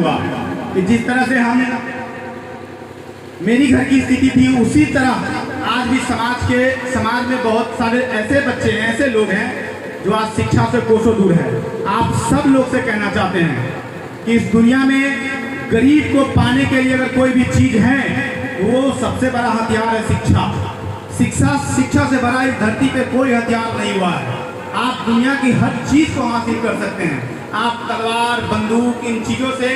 चाहूँगा कि जिस तरह से हम मेरी घर की स्थिति थी, उसी तरह आज भी समाज में बहुत सारे ऐसे बच्चे हैं, ऐसे लोग हैं जो आज शिक्षा से कोसों दूर है। आप सब लोग से कहना चाहते हैं कि इस दुनिया में गरीब को पाने के लिए अगर कोई भी चीज है तो वो सबसे बड़ा हथियार है शिक्षा से बड़ा इस धरती पे कोई हथियार नहीं हुआ है। आप दुनिया की हर चीज को हासिल कर सकते हैं। आप तलवार, बंदूक, इन चीजों से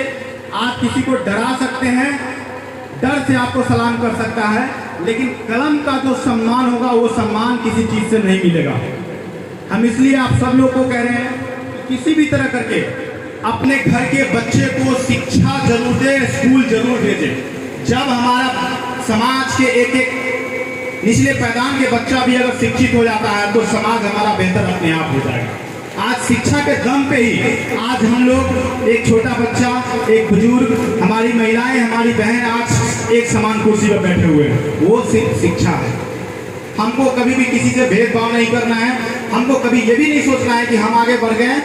आप किसी को डरा सकते हैं, डर से आपको सलाम कर सकता है, लेकिन कलम का जो सम्मान होगा वो सम्मान किसी चीज से नहीं मिलेगा। हम इसलिए आप सब लोग को कह रहे हैं कि किसी भी तरह करके अपने घर के बच्चे को शिक्षा जरूर दे, स्कूल जरूर भेजे। जब हमारा समाज के एक निचले पैदान के बच्चा भी अगर शिक्षित हो जाता है तो समाज हमारा बेहतर अपने आप हो जाएगा। आज शिक्षा के दम पे ही आज हम लोग, एक छोटा बच्चा, एक बुजुर्ग, हमारी महिलाएं, हमारी बहन आज एक समान कुर्सी पर बैठे हुए हैं। वो सिर्फ शिक्षा है। हमको कभी भी किसी से भेदभाव नहीं करना है। हमको कभी ये भी नहीं सोचना है कि हम आगे बढ़ गए,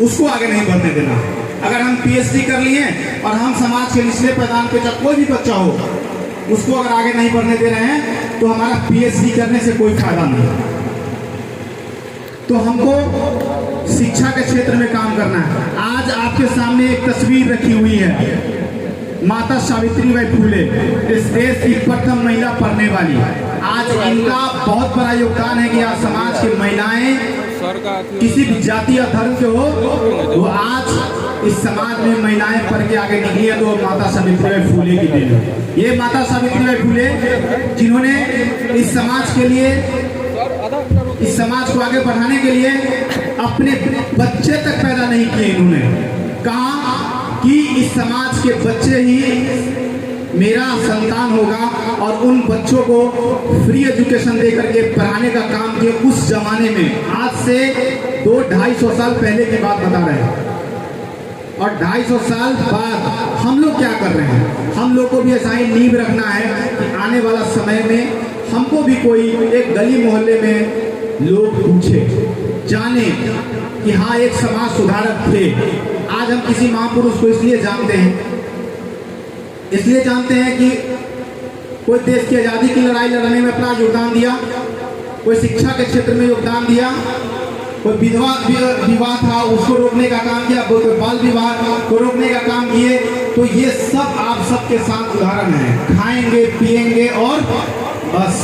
उसको आगे नहीं बढ़ने देना। अगर हम पीएचडी कर लिए और हम समाज के निचले पैदान पे कोई भी बच्चा हो, उसको अगर आगे नहीं बढ़ने दे रहे हैं तो हमारा पीएचडी करने से कोई फायदा नहीं। तो हमको शिक्षा के क्षेत्र में काम करना है। आज आपके सामने एक तस्वीर रखी हुई है, माता सावित्रीबाई फुले, इस देश की प्रथम महिला पढ़ने वाली। आज इनका बहुत बड़ा योगदान है कि आज समाज की महिलाएं किसी भी जाति या धर्म के हो, वो आज इस समाज में महिलाएं पढ़ के आगे निकली है, तो माता सावित्रीबाई फुले की देन है। ये माता सावित्रीबाई फुले जिन्होंने इस समाज के लिए, इस समाज को आगे बढ़ाने के लिए अपने बच्चे तक पैदा नहीं किए। इन्होंने कहा कि इस समाज के बच्चे ही मेरा संतान होगा, और उन बच्चों को फ्री एजुकेशन देकर के पढ़ाने का काम किया उस जमाने में। आज से 200-250 साल पहले की बात बता रहे हैं, और 250 साल बाद हम लोग क्या कर रहे हैं। हम लोग को भी ऐसा ही नींव रखना है कि आने वाला समय में हमको भी कोई एक गली मोहल्ले में लोग पूछे, जाने कि हाँ एक समाज सुधारक थे। आज हम किसी महापुरुष को इसलिए जानते हैं कि कोई देश की आज़ादी की लड़ाई लड़ने में अपना योगदान दिया, कोई शिक्षा के क्षेत्र में योगदान दिया, कोई विवाह था उसको रोकने का काम किया, कोई बाल विवाह को रोकने का काम किए। तो ये सब आप सबके साथ उदाहरण है। खाएंगे, पिएंगे और बस,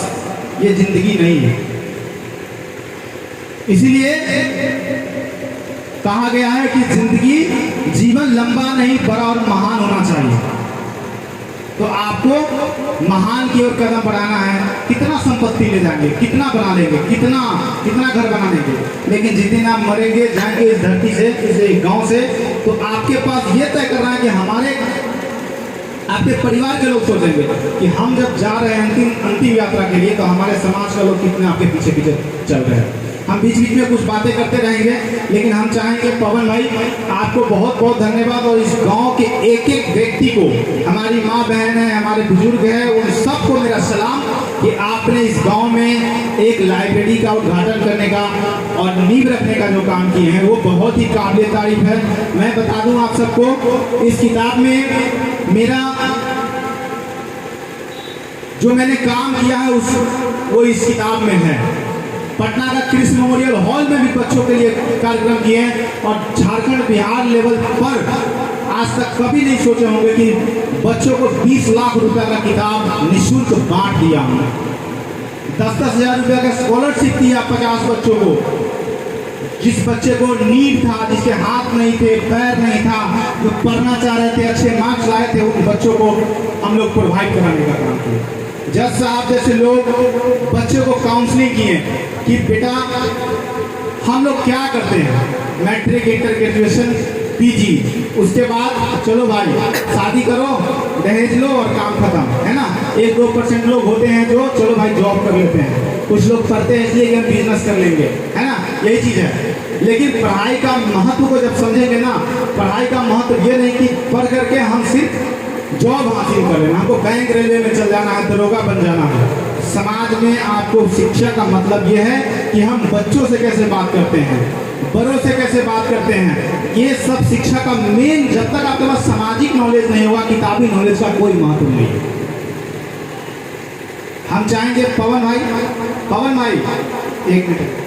ये जिंदगी नहीं है। इसीलिए कहा गया है कि जिंदगी, जीवन लंबा नहीं बड़ा और महान होना चाहिए। तो आपको महान की ओर कदम बढ़ाना है। कितना संपत्ति ले जाएंगे, कितना बना लेंगे, कितना घर बना लेंगे, लेकिन जिस दिन आप मरेंगे, जाएंगे इस धरती से, इस गांव से, तो आपके पास ये तय करना है कि आपके परिवार के लोग सोचेंगे कि हम जब जा रहे हैं अंतिम यात्रा के लिए, तो हमारे समाज के लोग कितने आपके पीछे पीछे चल रहे हैं। हम बीच बीच में कुछ बातें करते रहेंगे, लेकिन हम चाहेंगे पवन भाई आपको बहुत बहुत धन्यवाद, और इस गांव के एक एक व्यक्ति को, हमारी माँ बहन है, हमारे बुजुर्ग हैं, उन सबको मेरा सलाम कि आपने इस गांव में एक लाइब्रेरी का उद्घाटन करने का और नींव रखने का जो काम किए हैं वो बहुत ही काबिल तारीफ है। मैं बता दूं आप सबको, इस किताब में मेरा जो मैंने काम किया है वो इस किताब में है। पटना का कृष्ण मेमोरियल हॉल में भी बच्चों के लिए कार्यक्रम किए हैं, और झारखंड बिहार लेवल पर आज तक कभी नहीं सोचे होंगे कि बच्चों को 20 लाख रुपए का किताब निःशुल्क बांट दिया हमने। 10-10 हजार रुपए का स्कॉलरशिप दिया 50 बच्चों को। जिस बच्चे को नीड था, जिसके हाथ नहीं थे, पैर नहीं था, जो पढ़ना चाह रहे थे, अच्छे मार्क्स लाए थे, उन बच्चों को हम लोग प्रोवाइड कराने का काम किया। जज साहब जैसे लोग बच्चों को काउंसलिंग किए कि बेटा हम लोग क्या करते हैं, मैट्रिक, इंटर ग्रेजुएशन, पीजी, उसके बाद चलो भाई शादी करो, दहेज लो और काम खत्म, है ना। 1-2% लोग होते हैं जो चलो भाई जॉब कर लेते हैं, कुछ लोग पढ़ते हैं इसलिए कि हम बिजनेस कर लेंगे, है ना, यही चीज़ है। लेकिन पढ़ाई का महत्व को जब समझेंगे ना, पढ़ाई का महत्व ये नहीं कि पढ़ करके हम सिर्फ जॉब हासिल कर लेना, हमको बैंक रेलवे में चल जाना है, दरोगा बन जाना है। समाज में आपको शिक्षा का मतलब ये है कि हम बच्चों से कैसे बात करते हैं, बड़ों से कैसे बात करते हैं, ये सब शिक्षा का मेन, जब तक आपके पास सामाजिक नॉलेज नहीं होगा, किताबी नॉलेज का कोई महत्व नहीं है। हम चाहेंगे पवन भाई, एक मिनट